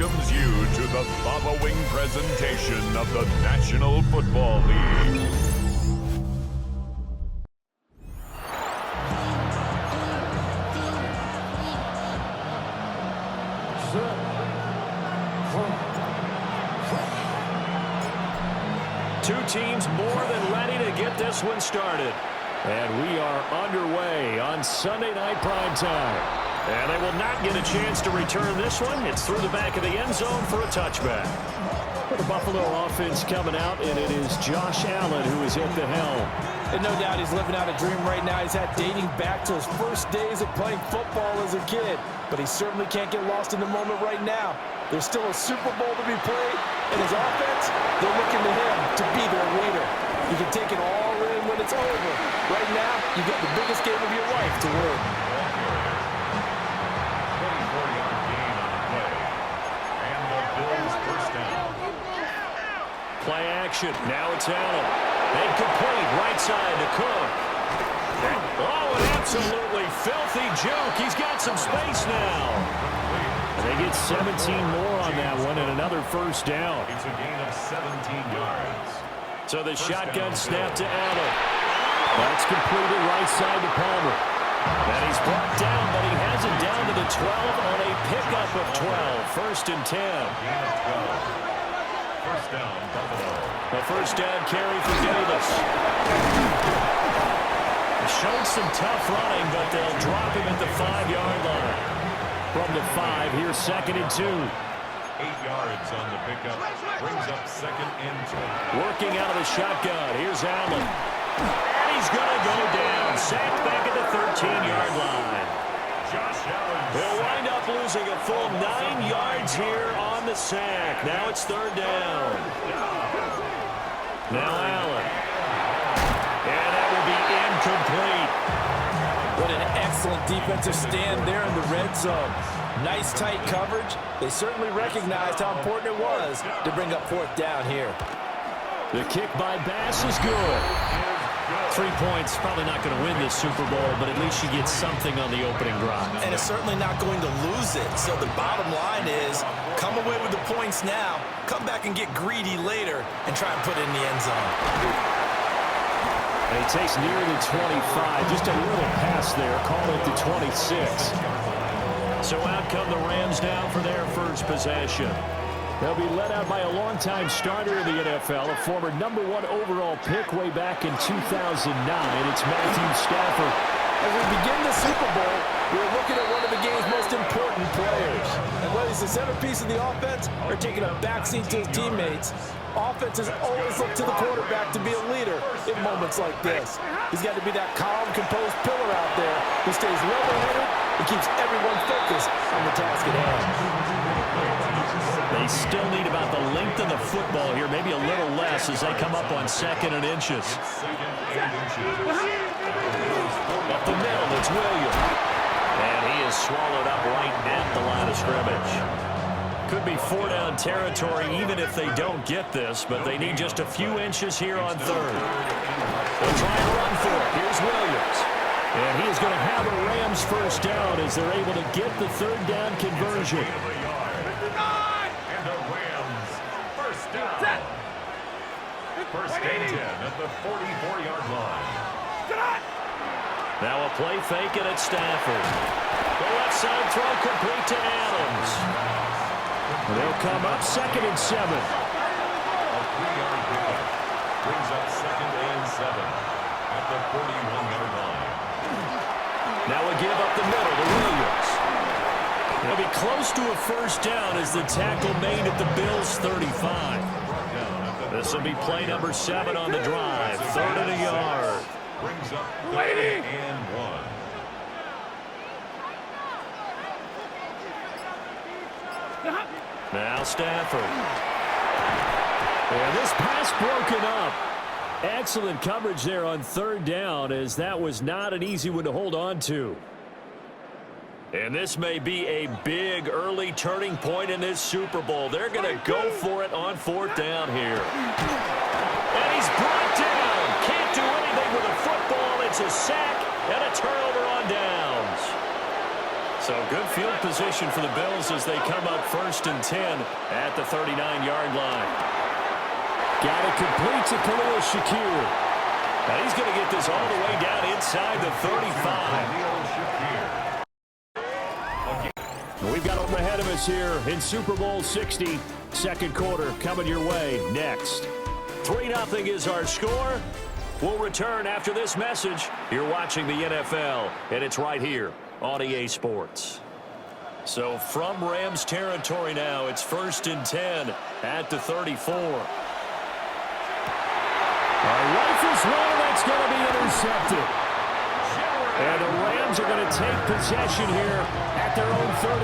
welcomes you to the following presentation of the National Football League. Two teams more than ready to get this one started. And we are underway on Sunday Night Primetime. And they will not get a chance to return this one. It's through the back of the end zone for a touchback. The Buffalo offense coming out, and it is Josh Allen who is at the helm. And no doubt he's living out a dream right now. He's had dating back to his first days of playing football as a kid. But he certainly can't get lost in the moment right now. There's still a Super Bowl to be played, and his offense, they're looking to him to be their leader. You can take it all in when it's over. Right now, you've got the biggest game of your life to win. Play action. Now it's Allen. Incomplete. Right side to Cook. Oh, an absolutely filthy juke. He's got some space now. And they get 17 more on that one and another first down. It's a gain of 17 yards. So the shotgun snap to Allen. That's completed right side to Palmer. And he's brought down, but he has it down to the 12 on a pickup of 12. First and 10. First down, Buffalo. A first down carry for Davis. Showed some tough running, but they'll drop him at the 5-yard line. From the 5, here's second and 2. 8 yards on the pickup. Brings up second and 2. Working out of the shotgun. Here's Allen. And he's going to go down. Sacked back at the 13-yard line. Josh Allen. He'll wind up losing a full 9 yards here on the sack. Now it's third down. Now Allen. And that will be incomplete. What an excellent defensive stand there in the red zone. Nice tight coverage. They certainly recognized how important it was to bring up fourth down here. The kick by Bass is good. 3 points, probably not going to win this Super Bowl, but at least you get something on the opening drive. And it's certainly not going to lose it. So the bottom line is, come away with the points now, come back and get greedy later, and try and put it in the end zone. And he takes near the 25, just a little pass there, call it the 26. So out come the Rams now for their first possession. They'll be led out by a longtime starter in the NFL, a former #1 overall pick way back in 2009. It's Matthew Stafford. As we begin the Super Bowl, we're looking at one of the game's most important players. And whether he's the centerpiece of the offense or taking a backseat to his teammates, offenses always look to the quarterback to be a leader in moments like this. He's got to be that calm, composed pillar out there who stays level-headed and keeps everyone focused on the task at hand. They still need about the length of the football here, maybe a little less as they come up on second and inches. Up the middle, it's Williams. And he is swallowed up right at the line of scrimmage. Could be 4-down territory even if they don't get this, but they need just a few inches here on third. They'll try and run for it. Here's Williams. And he is going to have a Rams first down as they're able to get the third down conversion. First and 10 at the 44-yard line. Now a play fake and it's Stafford. The left side throw complete to Adams. They'll come up second and 7. A 3-yard pickup. Brings up second and 7 at the 41-yard line. Now a give up the middle to Williams. They'll be close to a first down as the tackle made at the Bills' 35. This will be play number 7 on the drive. Third and a yard. Brings up third and 1. Now Stafford. And this pass broken up. Excellent coverage there on third down, as that was not an easy one to hold on to. And this may be a big early turning point in this Super Bowl. They're going to go for it on fourth down here. And he's brought down. Can't do anything with a football. It's a sack and a turnover on downs. So good field position for the Bills as they come up 1st and 10 at the 39-yard line. Got it complete to Khalil Shakir. Now he's going to get this all the way down inside the 35. We've got them ahead of us here in Super Bowl 60. Second quarter coming your way next. 3-0 is our score. We'll return after this message. You're watching the NFL, and it's right here on EA Sports. So from Rams territory now, it's 1st and 10 at the 34. Rifles one that's going to be intercepted. And the Rams are going to take possession here at their own 33.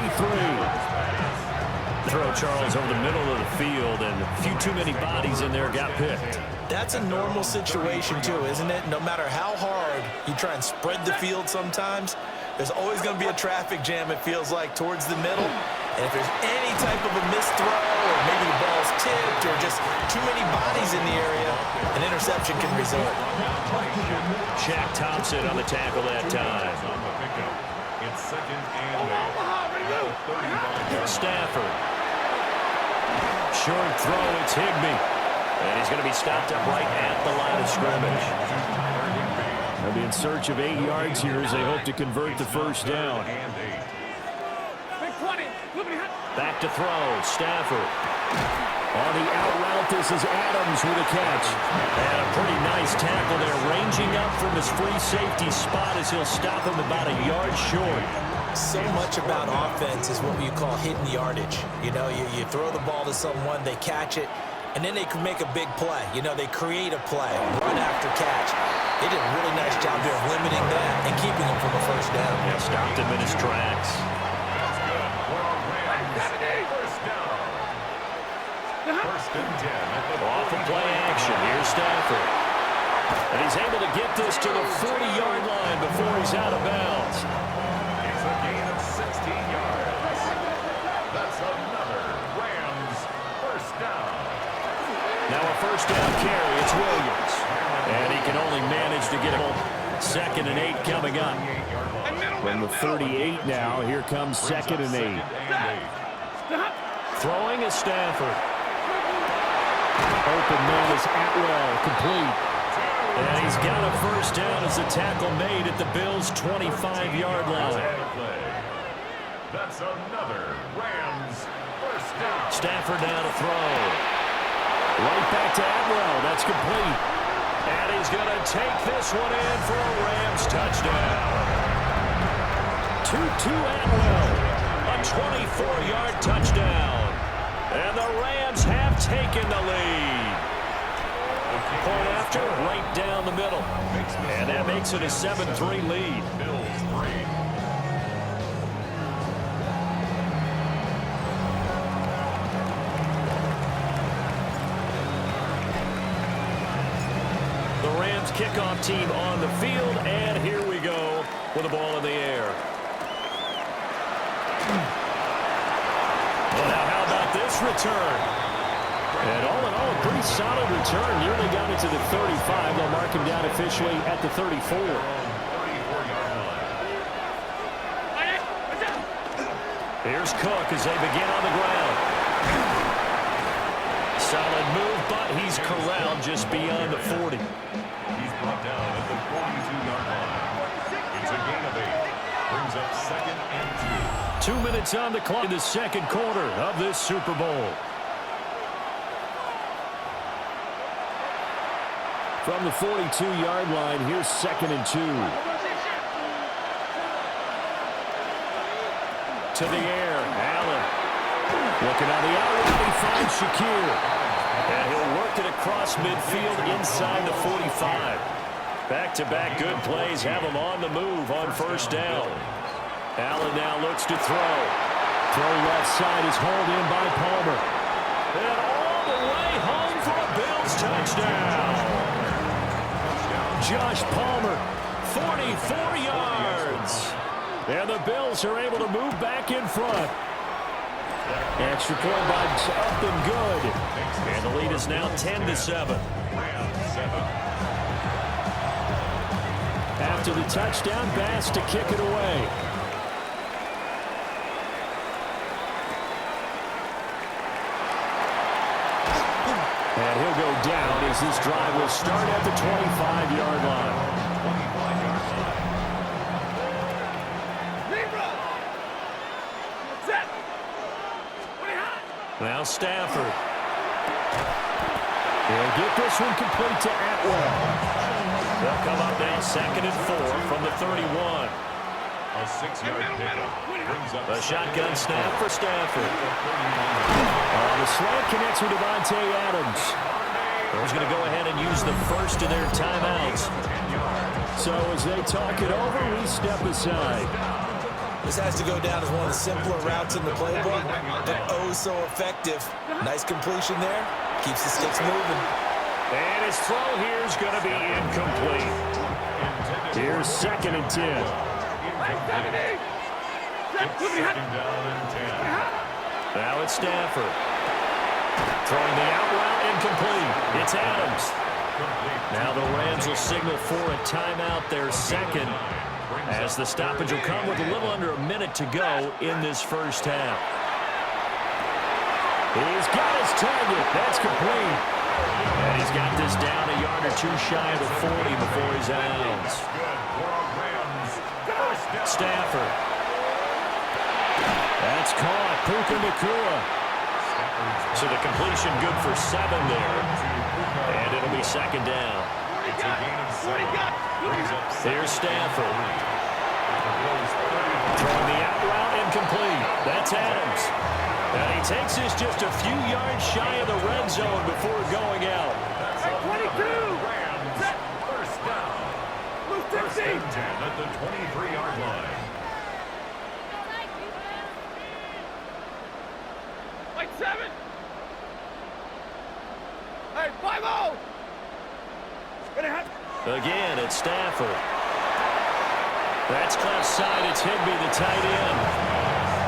Throw, Charles, over the middle of the field, and a few too many bodies in there got picked. That's a normal situation, too, isn't it? No matter how hard you try and spread the field sometimes, there's always going to be a traffic jam, it feels like, towards the middle. And if there's any type of a missed throw, or maybe the ball's tipped, or just too many bodies in the area, an interception can result. Shaq Thompson on the tackle that time. It's 2nd and 8. Stafford. Short throw, it's Higbee. And he's going to be stopped up right at the line of scrimmage. They'll be in search of 8 yards here as they hope to convert the first down. Back to throw, Stafford. On the out route, this is Adams with a catch. And a pretty nice tackle there, ranging up from his free safety spot as he'll stop him about a yard short. So much about offense is what you call hidden yardage. You know, you throw the ball to someone, they catch it, and then they can make a big play. You know, they create a play, run after catch. They did a really nice job here of limiting that and keeping him from a first down. Yeah, stopped him in his tracks. First and 10. Off of play action, here's Stafford. And he's able to get this to the 40-yard line before he's out of bounds. It's a gain of 16 yards. That's another Rams first down. Now a first down carry, it's Williams. And he can only manage to get him 2nd and 8 coming up. From the 38 now, here comes 2nd and 8. Throwing is Stafford. Open man is Atwell, complete. And he's got a first down as the tackle made at the Bills' 25-yard line. That's another Rams first down. Stafford now to throw. Right back to Atwell, that's complete. And he's going to take this one in for a Rams touchdown. 2-2 Atwell. A 24-yard touchdown. And the Rams have taken the lead. Point after, right down the middle. And that makes it a 7-3 lead. Bills 3. The Rams kickoff team on the field, and here we go with the ball in the air. Well, now how about this return? And all in all, a pretty solid return. Nearly got it to the 35. They'll mark him down officially at the 34. Here's Cook as they begin on the ground. Solid move, but he's corralled just beyond the 40. He's brought down at the 42-yard line. It's a gain of 8. Brings up 2nd and 2. 2 minutes on the clock in the second quarter of this Super Bowl. From the 42-yard line, here's 2nd and 2. To the air, Allen. Looking on the outside, he finds Shakir. And he'll work it across midfield inside the 45. Back-to-back good plays have him on the move on first down. Allen now looks to throw. Throw left side is hauled in by Palmer. And all the way home for a Bills touchdown. Josh Palmer, 44 yards. And the Bills are able to move back in front. Extra point by up and good. And the lead is now 10-7. After the touchdown, Bass to kick it away. And he'll go down as this drive will start at the 25-yard line. 25-yard line. Now Stafford. He'll get this one complete to Atwell. They'll come up now 2nd and 4 from the 31. A 6-yard pickup brings up A shotgun snap for Stafford. The slant connects with Davante Adams. He's going to go ahead and use the first of their timeouts. So as they talk it over, we step aside. This has to go down as one of the simpler routes in the playbook, but oh so effective. Nice completion there. Keeps the sticks moving. And his throw here is going to be incomplete. Here's 2nd and 10. Second down and 10. Now it's Stafford. Throwing the out route incomplete. It's Adams. Now the Rams will signal for a timeout, their second, as the stoppage will come with a little under a minute to go in this first half. He's got his target. That's complete. And he's got this down a yard or two shy of the 40 before he's out. Stafford. That's caught. Puka Nacua. So the completion good for 7 there. And it'll be 2nd down. Here's Stafford. Throwing the out route incomplete. That's Adams. And he takes this just a few yards shy of the red zone before going out. 22. First down. First and 10 at the 23-yard line. Like 7. Hey, 5-0. Again, it's Stafford. That's left side. It's Higbee, the tight end.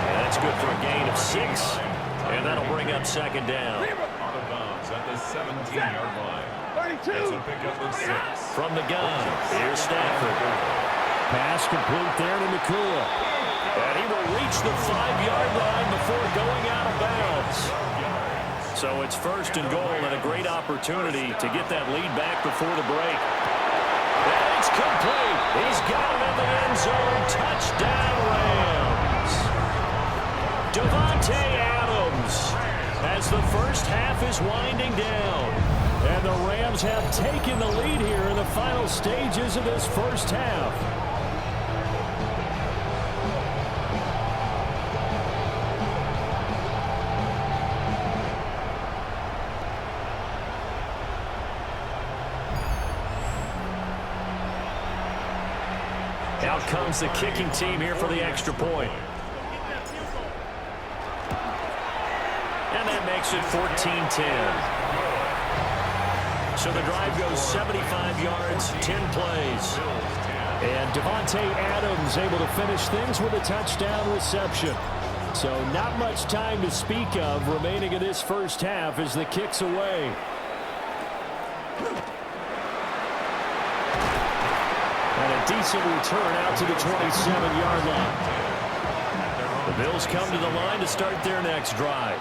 And that's good for a gain of 6. And that'll bring up 2nd down. Out of bounds at the 17-yard line. 32. It's a pickup of 6. From the gun, here's Stafford. Pass complete there to Nacua. And he will reach the 5-yard line before going out of bounds. So it's 1st and goal and a great opportunity to get that lead back before the break. And it's complete. He's got him in the end zone. Touchdown, Rams. Davante Adams as the first half is winding down. And the Rams have taken the lead here in the final stages of this first half. Out comes the kicking team here for the extra point. And that makes it 14-10. So the drive goes 75 yards, 10 plays. And Davante Adams able to finish things with a touchdown reception. So not much time to speak of remaining in this first half as the kick's away. And a decent return out to the 27-yard line. The Bills come to the line to start their next drive.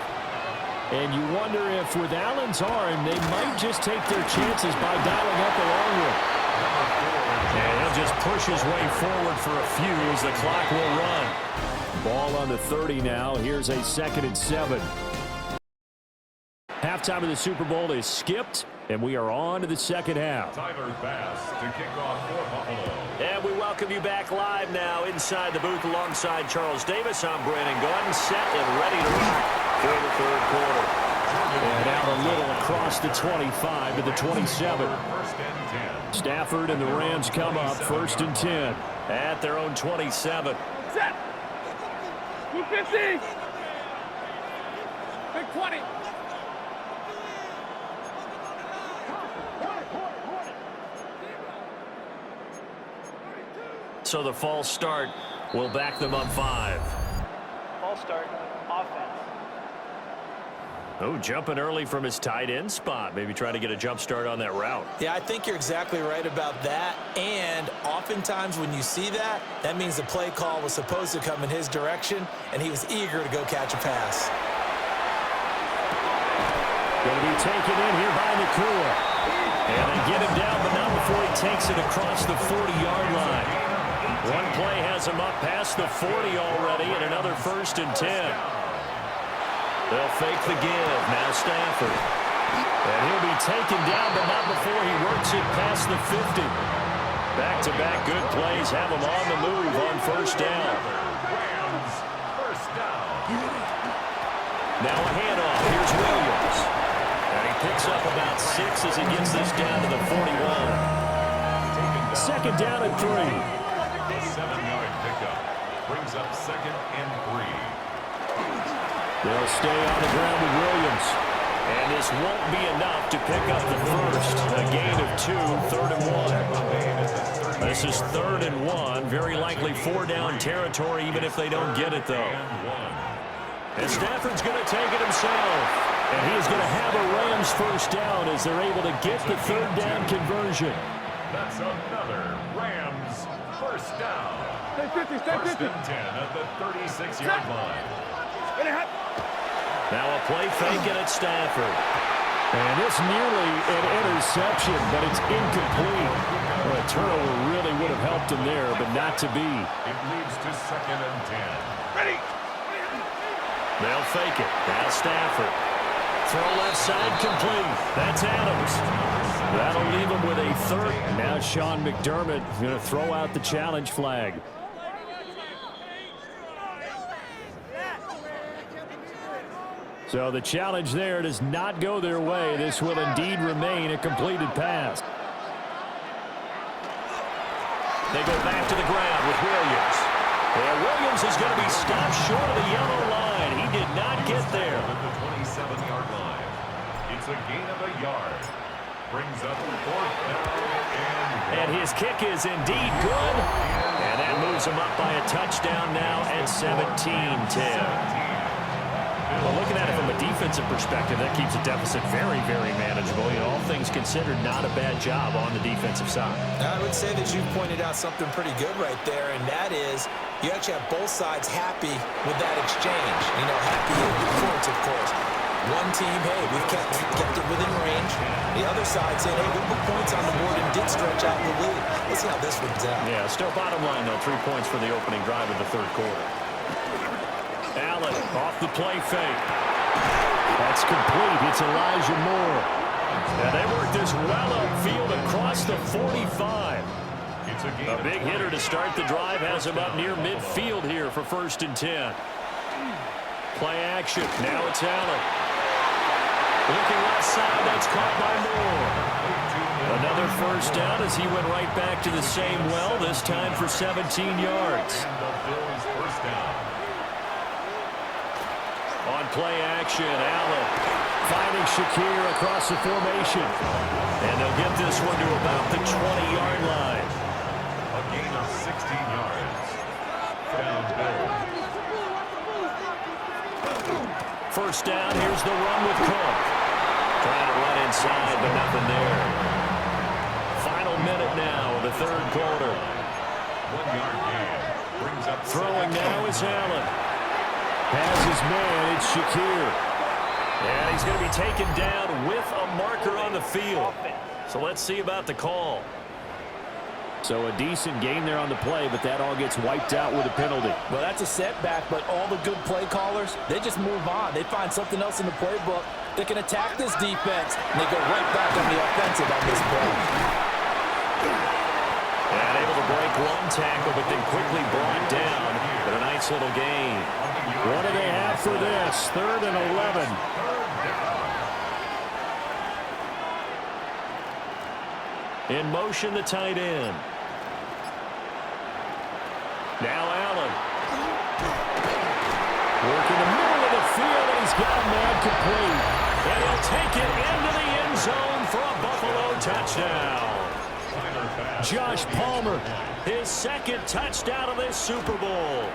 And you wonder if with Allen's arm, they might just take their chances by dialing up a long one. And he'll just push his way forward for a few as the clock will run. Ball on the 30 now. Here's a 2nd and 7. Halftime of the Super Bowl is skipped, and we are on to the second half. Tyler Bass to kick off for Buffalo. And we welcome you back live now inside the booth alongside Charles Davis. I'm Brandon Gordon, set and ready to rock for the third quarter. And out a little across the 25 to the 27. First and 10. Stafford and the Rams come up 1st and 10 at their own 27. Set. 250. Big 20. So the false start will back them up 5. False start, offense. Oh, jumping early from his tight end spot. Maybe trying to get a jump start on that route. Yeah, I think you're exactly right about that. And oftentimes when you see that, that means the play call was supposed to come in his direction, and he was eager to go catch a pass. Going to be taken in here by Nakua. And they get him down, but not before he takes it across the 40-yard line. One play has him up past the 40 already, and another 1st and 10. They'll fake the give. Now Stafford. And he'll be taken down, but not before he works it past the 50. Back-to-back good plays have him on the move on 1st down. Rams, 1st down. Now a handoff. Here's Williams. And he picks up about 6 as he gets this down to the 41. 2nd down and 3. A 7-yard pickup brings up 2nd and 3. They'll stay on the ground with Williams. And this won't be enough to pick up the first. A gain of 2, 3rd and 1. This is 3rd and 1. Very likely 4-down territory, even if they don't get it, though. And Stafford's going to take it himself. And he is going to have a Rams 1st down as they're able to get the 3rd down conversion. That's another Rams 1st down. Stay 50, stay 1st 50. and 10 at the 36-yard line. Now a play fake and it's Stafford. And it's nearly an interception, but it's incomplete. Well, a turnover really would have helped him there, but not to be. It leads to 2nd and 10. Ready. They'll fake it. Now Stafford. Throw left side complete. That's Adams. That'll leave him with a 3rd. Now Sean McDermott going to throw out the challenge flag. So the challenge there does not go their way. This will indeed remain a completed pass. They go back to the ground with Williams. And Williams is going to be stopped short of the yellow line. He did not get there. At the 27-yard line. It's a gain of a yard. Brings up 4th down and his kick is indeed good. And that moves him up by a touchdown now at 17-10. Well, looking at it from a defensive perspective, that keeps the deficit very, very manageable. You know, all things considered, not a bad job on the defensive side. I would say that you pointed out something pretty good right there, and that is you actually have both sides happy with that exchange. You know, happy in courts, of course. One team, hey, we've kept it within range. The other side saying, hey, we put points on the board and did stretch out the lead. Let's see how this one's out. Yeah, still bottom line, though, 3 points for the opening drive of the 3rd quarter. Allen off the play fake. That's complete. It's Elijah Moore. And they work this well upfield across the 45. A big hitter to start the drive has him up near midfield here for 1st and 10. Play action. Now it's Allen. Looking left side. That's caught by Moore. Another 1st down as he went right back to the same well, this time for 17 yards. On play action, Allen finding Shakir across the formation. And they'll get this one to about the 20-yard line. A gain of 16 yards. Down Bills. 1st down, here's the run with Cook. Trying to run inside, but nothing there. Final minute now of the 3rd quarter. 1-yard gain. Brings up Throwing now is Allen. Has his man, it's Shakir. And he's going to be taken down with a marker on the field. So let's see about the call. So a decent game there on the play, but that all gets wiped out with a penalty. Well, that's a setback, but all the good play callers, they just move on. They find something else in the playbook that can attack this defense, and they go right back on the offensive on this play. And able to break one tackle, but then quickly brought down. But a nice little gain. What do they have for this? 3rd and 11. In motion, the tight end. Now Allen. Working the middle of the field, and he's got a man complete. And he'll take it into the end zone for a Buffalo touchdown. Josh Palmer, his 2nd touchdown of this Super Bowl.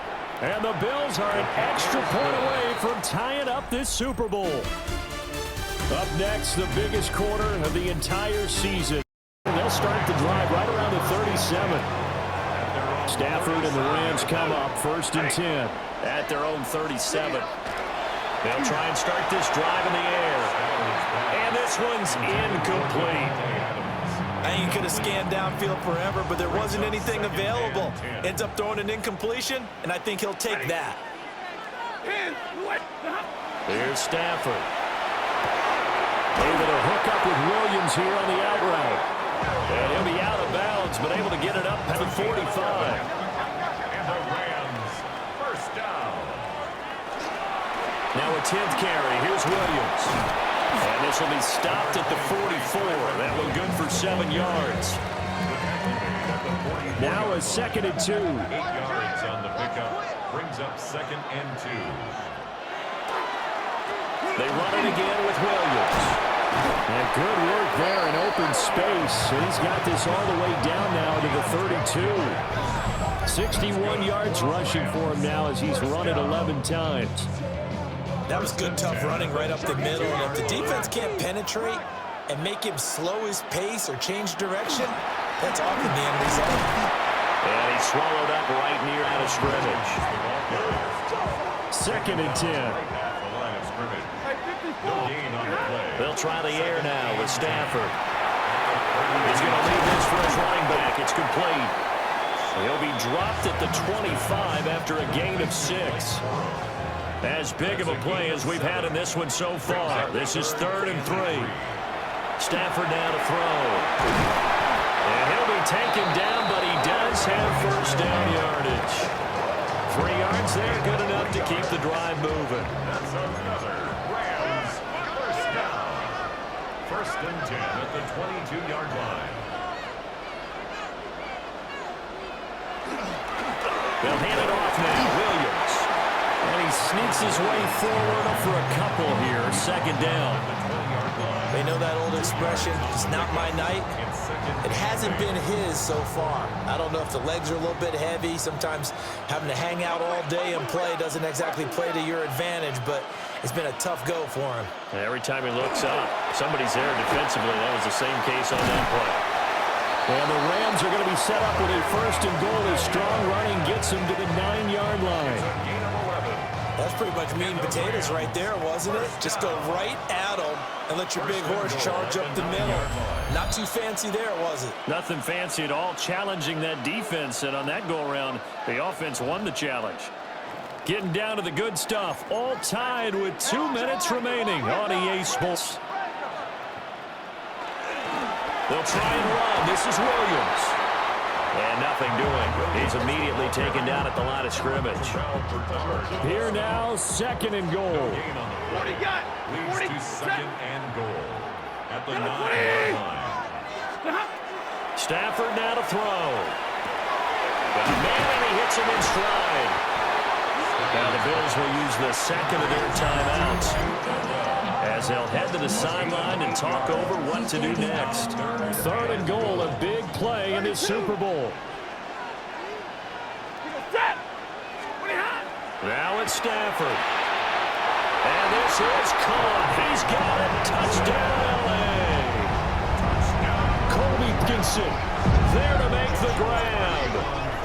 And the Bills are an extra point away from tying up this Super Bowl. Up next, the biggest quarter of the entire season. They'll start the drive right around the 37. Stafford and the Rams come up 1st and 10 at their own 37. They'll try and start this drive in the air. And this one's incomplete. I think he could have scanned downfield forever, but there wasn't anything available. Ends up throwing an incompletion, and I think he'll take that. Here's Stafford. Able to hook up with Williams here on the out route. And he'll be out of bounds, but able to get it up at the 45. And the Rams, first down. Now a 10th carry. Here's Williams. And this will be stopped at the 44. That one good for 7 yards. Now a 2nd and 2. 8 yards on the pickup. Brings up 2nd and 2. They run it again with Williams. And good work there in open space. And he's got this all the way down now to the 32. 61 yards rushing for him now as he's run it 11 times. That was good, tough running right up the middle. And if the defense can't penetrate and make him slow his pace or change direction, that's often the end result. And he's swallowed up right near out of scrimmage. 2nd and 10. They'll try the air now with Stafford. He's going to lead this for his running back. It's complete. He'll be dropped at the 25 after a gain of 6. As big of a play as we've had in this one so far. This is 3rd and 3. Stafford now to throw. And he'll be taken down, but he does have first down yardage. 3 yards there, good enough to keep the drive moving. That's another Rams first down. 1st and 10 at the 22-yard line. They'll hand it off now. Williams. And he sneaks his way forward for a couple here. 2nd down. They know that old expression, it's not my night. It hasn't been his so far. I don't know if the legs are a little bit heavy. Sometimes having to hang out all day and play doesn't exactly play to your advantage, but it's been a tough go for him. Every time he looks up, somebody's there defensively. That was the same case on that play. And the Rams are going to be set up with a 1st and goal as strong running gets them to the 9-yard line. That's pretty much meat and potatoes right there, wasn't it? Just go right at them and let your big horse charge up the middle. Not too fancy there, was it? Nothing fancy at all, challenging that defense. And on that go-around, the offense won the challenge. Getting down to the good stuff, all tied with 2 minutes remaining on EA Sports. They'll try and run. This is Williams. And nothing doing. He's immediately taken down at the line of scrimmage. Here now, 2nd and goal. What do you got? Leads to 2nd and goal at the 9-yard line. Stafford now to throw. Got a man, and he hits him in stride. Now the Bills will use the 2nd of their timeouts as they'll head to the sideline and talk over what to do next. 3rd and goal, a big play in this Super Bowl. Now it's Stafford. And this is caught. He's got it. Touchdown, L.A. Colby Dixon there to make the grab.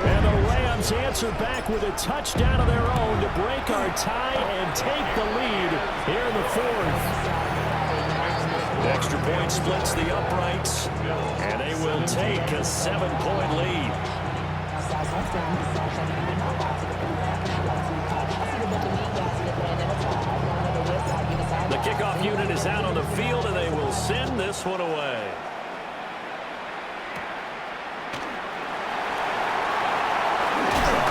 And the Rams answer back with a touchdown of their own to break our tie and take the lead here in the 4th. Extra point splits the uprights, and they will take a 7-point lead. The kickoff unit is out on the field, and they will send this one away.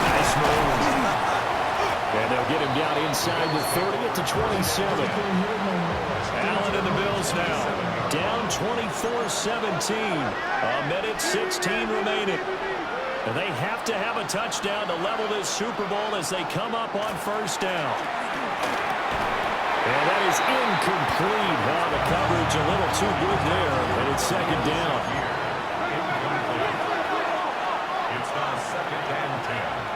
Nice move. And they'll get him down inside the 30 at the 27. Allen and the Bills now down 24-17. A minute 16 remaining. And they have to have a touchdown to level this Super Bowl as they come up on 1st down. And that is incomplete. The coverage a little too good there, and it's 2nd down. It's now 2nd and 10.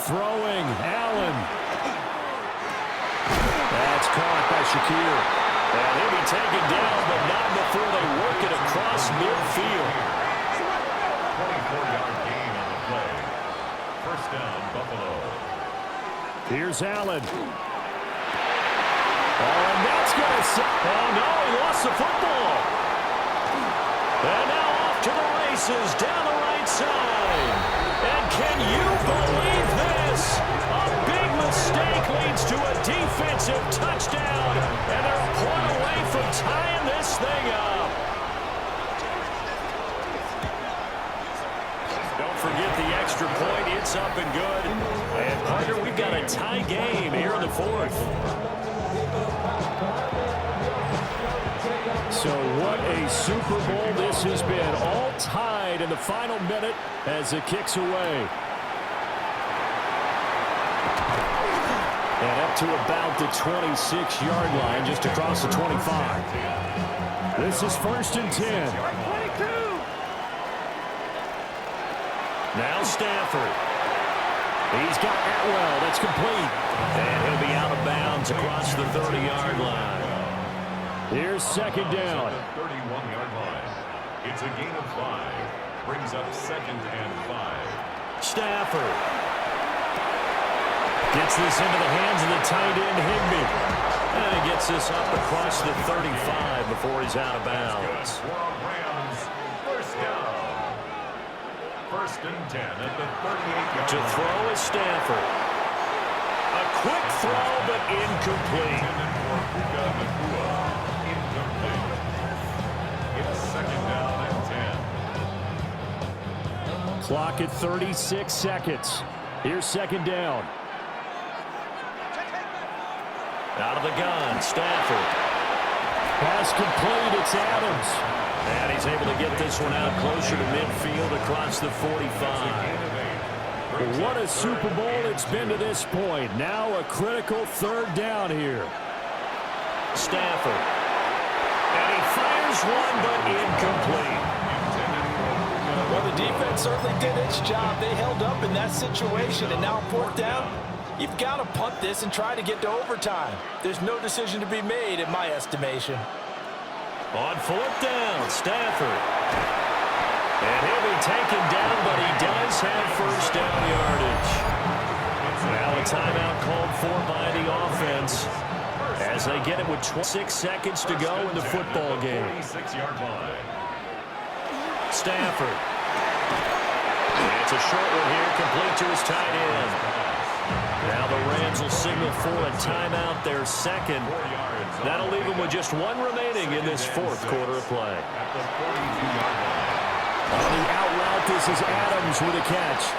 Throwing, Allen. That's caught by Shakir. And he'll be taken down, but not before they work it across midfield. 24-yard gain on the play. 1st down, Buffalo. Here's Allen. Oh, and that's going to set. Oh, no, he lost the football. And now off to the races down the right side. And can you believe this? A big mistake leads to a defensive touchdown. And they're a point away from tying this thing up. Don't forget the extra point. It's up and good. And, partner, we've got a tie game here in the fourth. So what a Super Bowl this has been. All tied in the final minute as it kicks away. And up to about the 26-yard line, just across the 25. This is 1st and 10. Now Stafford. He's got Atwell. That's complete. And he'll be out of bounds across the 30-yard line. Here's 2nd down. 31-yard line. It's a gain of 5. Brings up 2nd and 5. Stafford gets this into the hands of the tight end, Higbee. And he gets this up across the 35 before he's out of bounds. Rams, 1st down. 1st and 10 at the 38-yard To throw is Stafford. A quick throw, but incomplete. It's 2nd down and 10. Clock at 36 seconds. Here's 2nd down. Out of the gun, Stafford. Pass complete, it's Adams. And he's able to get this one out closer to midfield across the 45. What a Super Bowl it's been to this point. Now a critical 3rd down here. Stafford. And he fires one, but incomplete. Well, the defense certainly did its job. They held up in that situation, and now 4th down, you've got to punt this and try to get to overtime. There's no decision to be made, in my estimation. On 4th down, Stafford. And he'll be taken down, but he does have 1st down yardage. Now a timeout called for by the offense as they get it with 26 seconds to go in the football game. 46-yard line. Stafford. It's a short one here, complete to his tight end. Now the Rams will signal for a timeout, their 2nd. That'll leave them with just 1 remaining in this 4th quarter of play. At the 42-yard line. On the out route, this is Adams with a catch.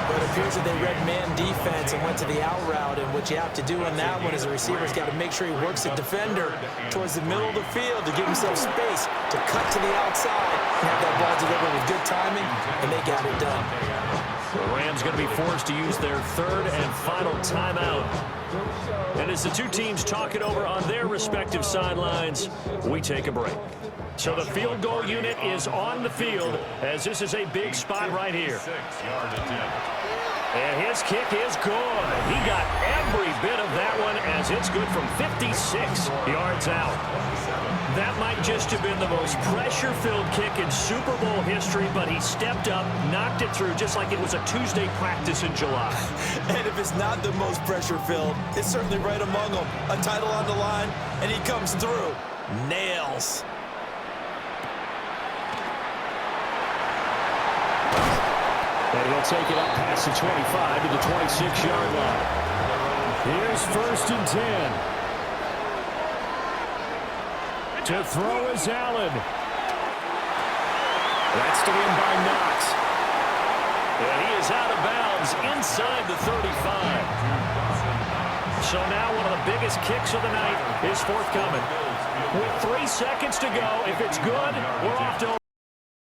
But it appears that they read man defense and went to the out route, and what you have to do in that one is a receiver's got to make sure he works the defender towards the middle of the field to give himself space to cut to the outside and have that ball delivered with good timing, and they got it done. The Rams going to be forced to use their 3rd and final timeout. And as the two teams talk it over on their respective sidelines, we take a break. So the field goal unit is on the field as this is a big spot right here. 6-yard attempt. And his kick is good. He got every bit of that one as it's good from 56 yards out. That might just have been the most pressure-filled kick in Super Bowl history, but he stepped up, knocked it through just like it was a Tuesday practice in July. And if it's not the most pressure-filled, it's certainly right among them. A title on the line, and he comes through. Nails. And he'll take it up past the 25 to the 26-yard line. Here's 1st and 10. To throw is Allen. That's to win by Knox. And he is out of bounds inside the 35. So now one of the biggest kicks of the night is forthcoming. With 3 seconds to go, if it's good, we're off to